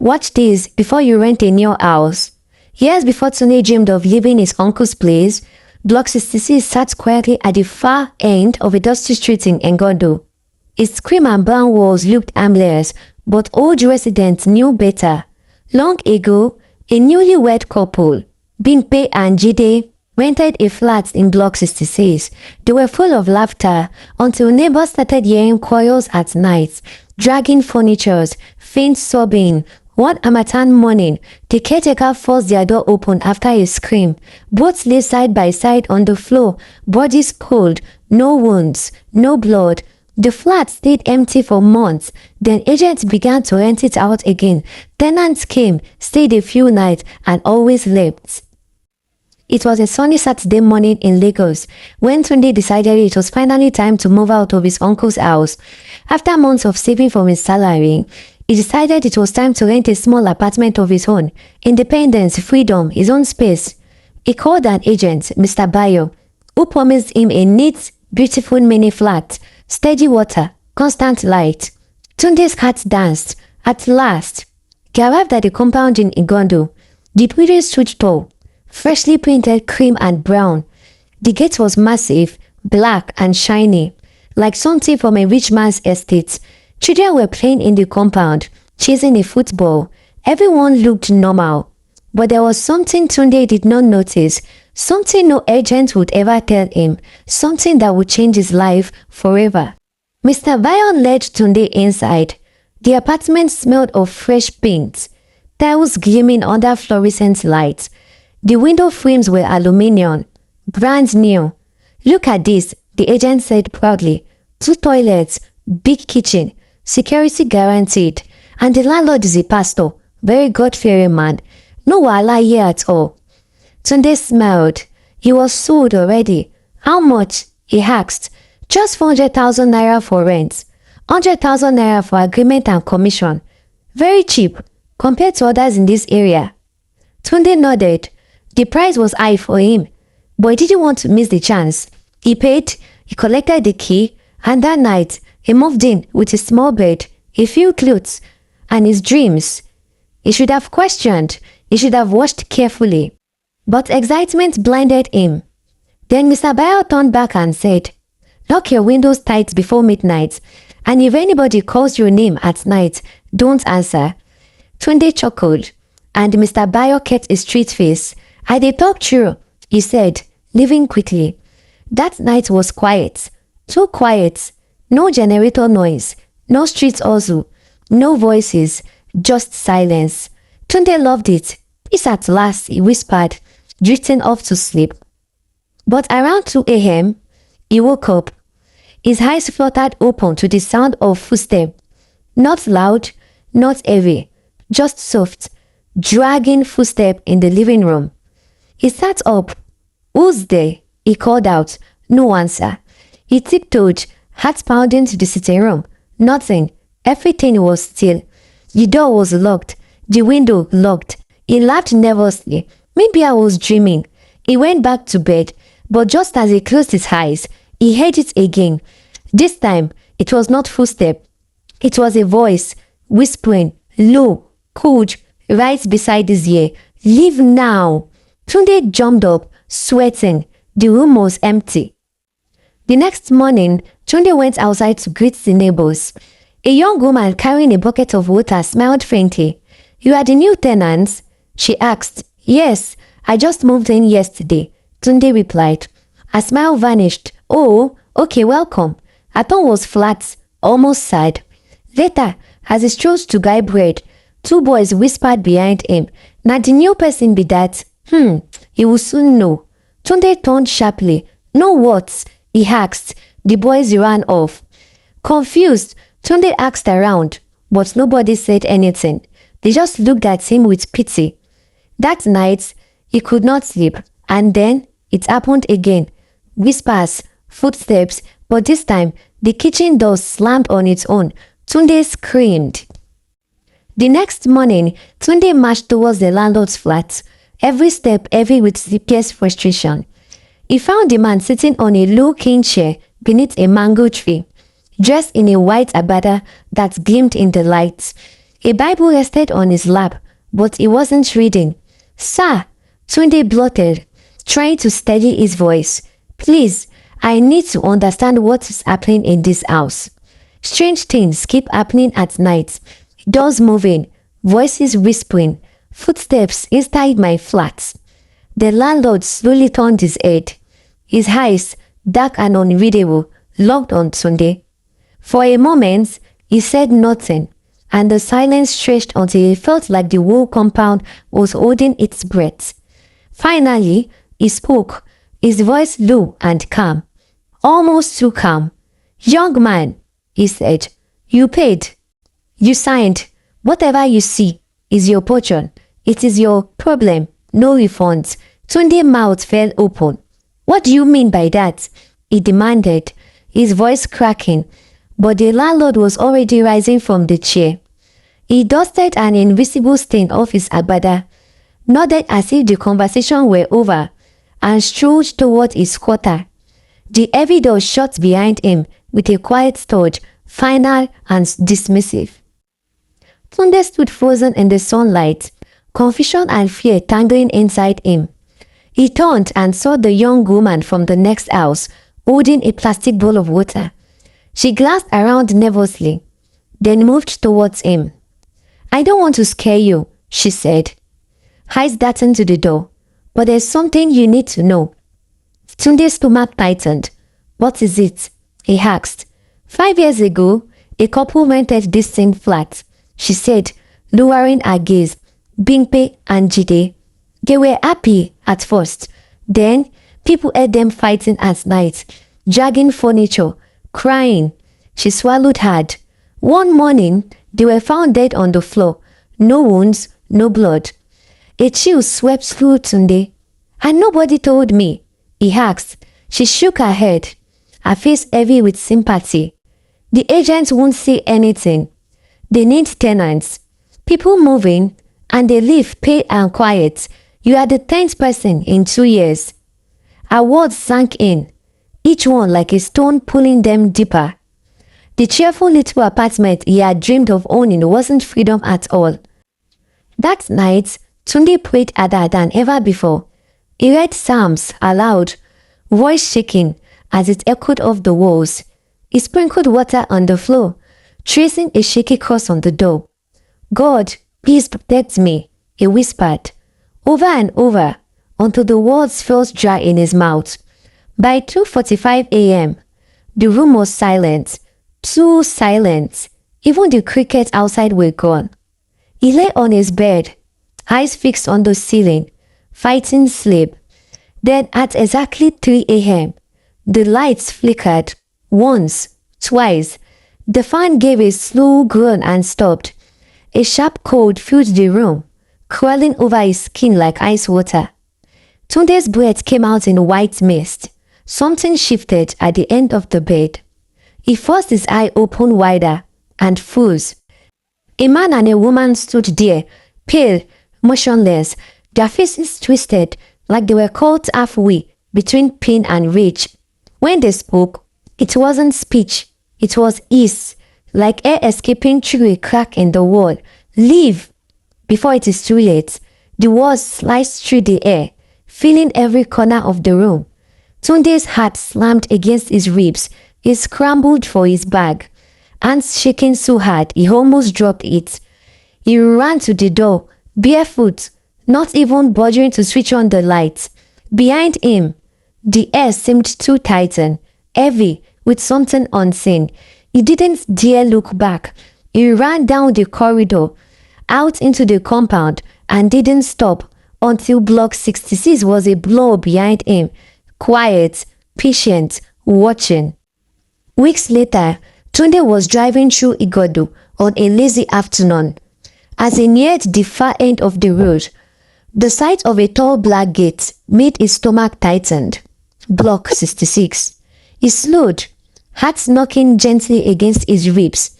Watch this before you rent a new house. Years before Tunde dreamed of leaving his uncle's place, Block 66 sat quietly at the far end of a dusty street in Ngondo. Its cream and brown walls looked harmless, but old residents knew better. Long ago, a newlywed couple, Bimpe and Jide, rented a flat in Block 66. They were full of laughter until neighbors started hearing quarrels at night, dragging furniture, faint sobbing. One Harmattan morning, the caretaker forced their door open after a scream. Both lay side by side on the floor, bodies cold, no wounds, no blood. The flat stayed empty for months. Then agents began to rent it out again. Tenants came, stayed a few nights, and always left. It was a sunny Saturday morning in Lagos when Tunde decided it was finally time to move out of his uncle's house. After months of saving from his salary, he decided it was time to rent a small apartment of his own. Independence, freedom, his own space. He called an agent, Mr. Bayo, who promised him a neat, beautiful mini flat, steady water, constant light. Tunde's heart danced. At last, he arrived at the compound in Igondo. The building stood tall, freshly painted cream and brown. The gate was massive, black and shiny, like something from a rich man's estate. Children were playing in the compound, chasing a football. Everyone looked normal. But there was something Tunde did not notice, something no agent would ever tell him, something that would change his life forever. Mr. Bayon led Tunde inside. The apartment smelled of fresh paint, tiles gleaming under fluorescent lights. The window frames were aluminium, brand new. Look at this, the agent said proudly. 2 toilets, big kitchen, security guaranteed, and the landlord is a pastor, very God-fearing man. No wahala here at all. Tunde smiled. He was sold already. How much? He asked. Just 400,000 naira for rent. 100,000 naira for agreement and commission. Very cheap compared to others in this area. Tunde nodded. The price was high for him, but he didn't want to miss the chance. He paid, he collected the key, and that night, he moved in with a small bed, a few clothes, and his dreams. He should have questioned, he should have watched carefully. But excitement blinded him. Then Mr. Bayo turned back and said, lock your windows tight before midnight, and if anybody calls your name at night, don't answer. Tunde chuckled, and Mr. Bayo kept a straight face. I dey talk true, he said, leaving quickly. That night was quiet, too quiet. No generator noise, no street hustle, no voices, just silence. Tunde loved it. Peace at last, he whispered, drifting off to sleep. But around 2 a.m., he woke up. His eyes fluttered open to the sound of footsteps. Not loud, not heavy, just soft, dragging footsteps in the living room. He sat up. Who's there? He called out. No answer. He tiptoed, heart pounding to the sitting room. Nothing. Everything was still. The door was locked. The window locked. He laughed nervously. Maybe I was dreaming. He went back to bed, but just as he closed his eyes, he heard it again. This time, it was not footsteps. It was a voice, whispering, low, cold, right beside his ear. Leave now. Tunde jumped up, sweating. The room was empty. The next morning, Tunde went outside to greet the neighbors. A young woman carrying a bucket of water smiled faintly. You are the new tenants? She asked. Yes, I just moved in yesterday, Tunde replied. Her smile vanished. Oh, okay, welcome. Her tone was flat, almost sad. Later, as he strode to buy bread, 2 boys whispered behind him. Now the new person be that? He will soon know. Tunde turned sharply. Know what? He asked. The boys ran off. Confused, Tunde asked around, but nobody said anything. They just looked at him with pity. That night, he could not sleep, and then it happened again. Whispers, footsteps, but this time, the kitchen door slammed on its own. Tunde screamed. The next morning, Tunde marched towards the landlord's flat, every step heavy with sleepless frustration. He found the man sitting on a low cane chair beneath a mango tree, dressed in a white agbada that gleamed in the light. A Bible rested on his lap, but he wasn't reading. "Sir," Tunde blurted, trying to steady his voice. "Please, I need to understand what is happening in this house. Strange things keep happening at night. Doors moving, voices whispering, footsteps inside my flat." The landlord slowly turned his head. His eyes, dark and unreadable, locked on Tunde. For a moment, he said nothing, and the silence stretched until he felt like the whole compound was holding its breath. Finally, he spoke, his voice low and calm, almost too calm. "Young man," he said, "you paid. You signed. Whatever you see is your portion. It is your problem. No refunds." Tunde's mouth fell open. "What do you mean by that?" he demanded, his voice cracking, but the landlord was already rising from the chair. He dusted an invisible stain off his agbada, nodded as if the conversation were over, and strolled toward his quarter. The heavy door shut behind him with a quiet thud, final and dismissive. Tunde stood frozen in the sunlight, confusion and fear tangling inside him. He turned and saw the young woman from the next house, holding a plastic bowl of water. She glanced around nervously, then moved towards him. "I don't want to scare you," she said, eyes darting to the door, "but there's something you need to know." Tunde's stomach tightened. "What is it?" he asked. 5 years ago, a couple rented this same flat," she said, lowering her gaze. "Bimpe and Jide. They were happy at first. Then, people heard them fighting at night, dragging furniture, crying." She swallowed hard. "One morning, they were found dead on the floor. No wounds, no blood." A chill swept through Tunde. "And nobody told me?" he asked. She shook her head, her face heavy with sympathy. "The agents won't say anything. They need tenants. People moving, and they live pale and quiet. You are the 10th person in 2 years." Her words sank in, each one like a stone pulling them deeper. The cheerful little apartment he had dreamed of owning wasn't freedom at all. That night, Tunde prayed harder than ever before. He read psalms aloud, voice shaking as it echoed off the walls. He sprinkled water on the floor, tracing a shaky cross on the door. "God, please protect me," he whispered, over and over, until the words felt dry in his mouth. By 2:45 a.m., the room was silent, too silent. Even the crickets outside were gone. He lay on his bed, eyes fixed on the ceiling, fighting sleep. Then at exactly 3 a.m., the lights flickered, once, twice. The fan gave a slow groan and stopped. A sharp cold filled the room, crawling over his skin like ice water. Tunde's breath came out in white mist. Something shifted at the end of the bed. He forced his eye open wider and froze. A man and a woman stood there, pale, motionless, their faces twisted like they were caught halfway between pain and rage. When they spoke, it wasn't speech, it was hiss, like air escaping through a crack in the wall. "Leave before it is too late." The words sliced through the air, filling every corner of the room. Tunde's heart slammed against his ribs. He scrambled for his bag, hands shaking so hard he almost dropped it. He ran to the door, barefoot, not even bothering to switch on the lights. Behind him, the air seemed to tighten, heavy with something unseen. He didn't dare look back. He ran down the corridor, out into the compound, and didn't stop until Block 66 was a blow behind him, quiet, patient, watching. Weeks later, Tunde was driving through Igodo on a lazy afternoon. As he neared the far end of the road, the sight of a tall black gate made his stomach tighten. Block 66. He slowed, heart knocking gently against his ribs.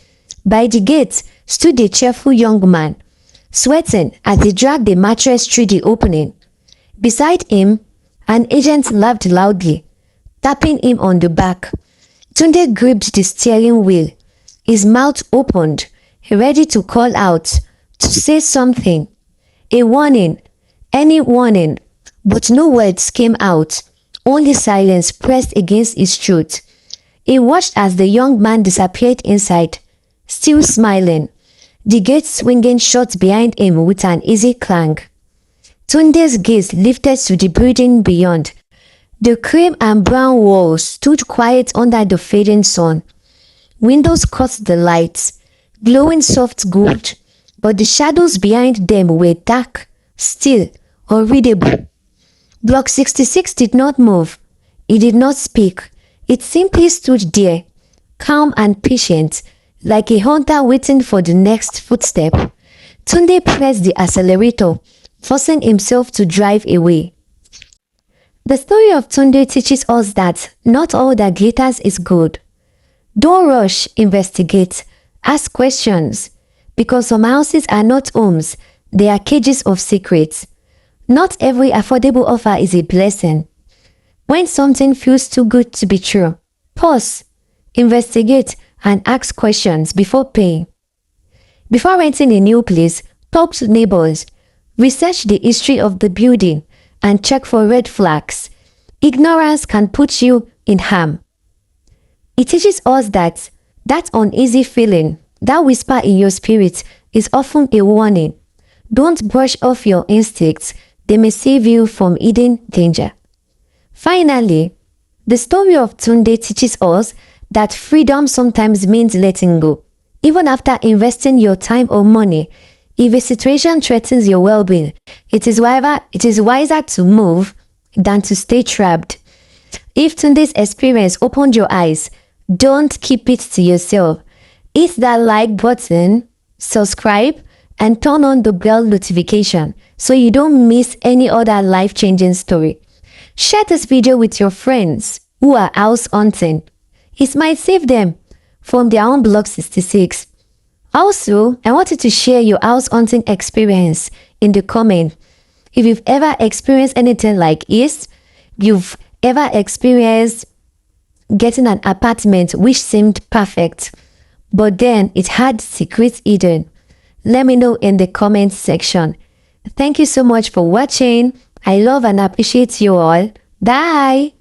By the gate stood a cheerful young man, sweating as he dragged the mattress through the opening. Beside him, an agent laughed loudly, tapping him on the back. Tunde gripped the steering wheel, his mouth opened, ready to call out, to say something. A warning, any warning, but no words came out, only silence pressed against his throat. He watched as the young man disappeared inside, still smiling, the gate swinging shut behind him with an easy clang. Tunde's gaze lifted to the building beyond. The cream and brown walls stood quiet under the fading sun. Windows caught the lights, glowing soft gold, but the shadows behind them were dark, still, unreadable. Block 66 did not move. It did not speak. It simply stood there, calm and patient, like a hunter waiting for the next footstep. Tunde pressed the accelerator, forcing himself to drive away. The story of Tunde teaches us that not all that glitters is good. Don't rush, investigate, ask questions, because some houses are not homes, they are cages of secrets. Not every affordable offer is a blessing. When something feels too good to be true, pause, investigate, and ask questions before paying. Before renting a new place, talk to neighbors, research the history of the building, and check for red flags. Ignorance can put you in harm. It teaches us that uneasy feeling, that whisper in your spirit, is often a warning. Don't brush off your instincts. They may save you from hidden danger. Finally, the story of Tunde teaches us that freedom sometimes means letting go. Even after investing your time or money, if a situation threatens your well-being, it is wiser to move than to stay trapped. If Tunde's experience opened your eyes, don't keep it to yourself. Hit that like button, subscribe, and turn on the bell notification so you don't miss any other life-changing story. Share this video with your friends who are house hunting. It might save them from their own Block 66. Also, I wanted to share your house hunting experience in the comment. If you've ever experienced anything like this, you've ever experienced getting an apartment which seemed perfect, but then it had secrets hidden, let me know in the comment section. Thank you so much for watching. I love and appreciate you all. Bye!